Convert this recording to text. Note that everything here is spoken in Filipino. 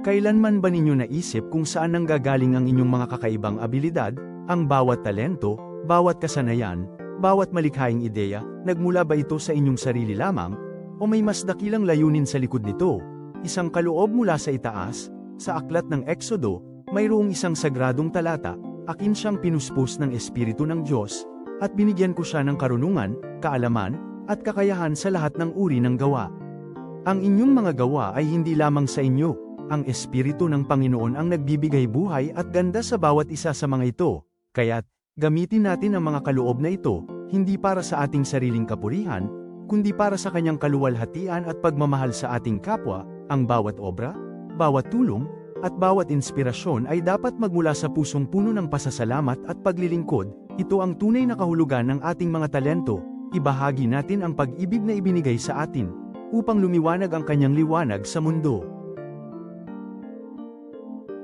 Kailanman ba ninyo naisip kung saan nanggagaling ang inyong mga kakaibang abilidad, ang bawat talento, bawat kasanayan, bawat malikhaing ideya, nagmula ba ito sa inyong sarili lamang, o may mas dakilang layunin sa likod nito? Isang kaloob mula sa itaas, sa aklat ng Eksodo, mayroong isang sagradong talata, akin siyang pinuspos ng Espiritu ng Diyos, at binigyan ko siya ng karunungan, kaalaman, at kakayahan sa lahat ng uri ng gawa. Ang inyong mga gawa ay hindi lamang sa inyo, ang Espiritu ng Panginoon ang nagbibigay buhay at ganda sa bawat isa sa mga ito, kaya't, gamitin natin ang mga kaloob na ito, hindi para sa ating sariling kapurihan, kundi para sa kanyang kaluwalhatian at pagmamahal sa ating kapwa. Ang bawat obra, bawat tulong, at bawat inspirasyon ay dapat magmula sa pusong puno ng pasasalamat at paglilingkod. Ito ang tunay na kahulugan ng ating mga talento. Ibahagi natin ang pag-ibig na ibinigay sa atin, upang lumiwanag ang kanyang liwanag sa mundo.